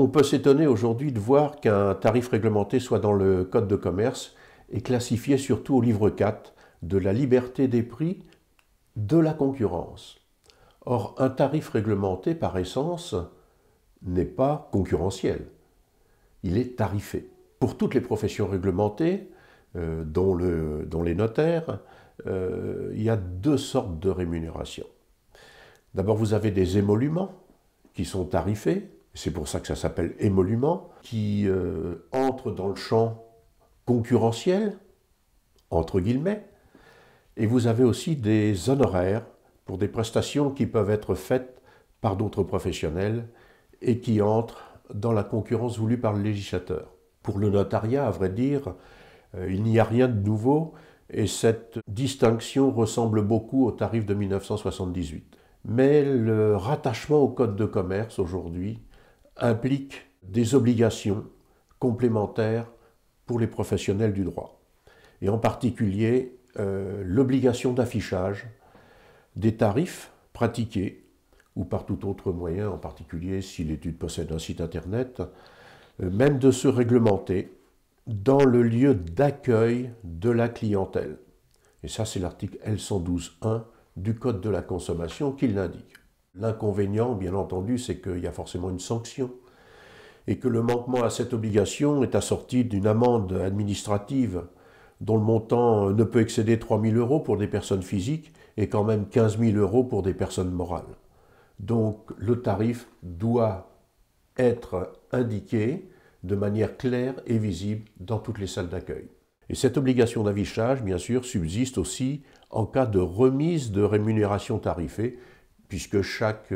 On peut s'étonner aujourd'hui de voir qu'un tarif réglementé soit dans le Code de commerce et classifié surtout au livre 4 de la liberté des prix de la concurrence. Or, un tarif réglementé, par essence, n'est pas concurrentiel. Il est tarifé. Pour toutes les professions réglementées, dont les notaires, il y a deux sortes de rémunération. D'abord, vous avez des émoluments qui sont tarifés, c'est pour ça que ça s'appelle émolument, qui entrent dans le champ concurrentiel, entre guillemets, et vous avez aussi des honoraires pour des prestations qui peuvent être faites par d'autres professionnels et qui entrent dans la concurrence voulue par le législateur. Pour le notariat, à vrai dire, il n'y a rien de nouveau et cette distinction ressemble beaucoup au tarif de 1978. Mais le rattachement au Code de commerce aujourd'hui implique des obligations complémentaires pour les professionnels du droit. Et en particulier, l'obligation d'affichage des tarifs pratiqués ou par tout autre moyen, en particulier si l'étude possède un site internet, même de se réglementer dans le lieu d'accueil de la clientèle. Et ça, c'est l'article L112.1 du Code de la consommation qui l'indique. L'inconvénient, bien entendu, c'est qu'il y a forcément une sanction et que le manquement à cette obligation est assorti d'une amende administrative dont le montant ne peut excéder 3 000 € pour des personnes physiques et quand même 15 000 € pour des personnes morales. Donc le tarif doit être indiqué de manière claire et visible dans toutes les salles d'accueil. Et cette obligation d'affichage, bien sûr, subsiste aussi en cas de remise de rémunération tarifée, puisque chaque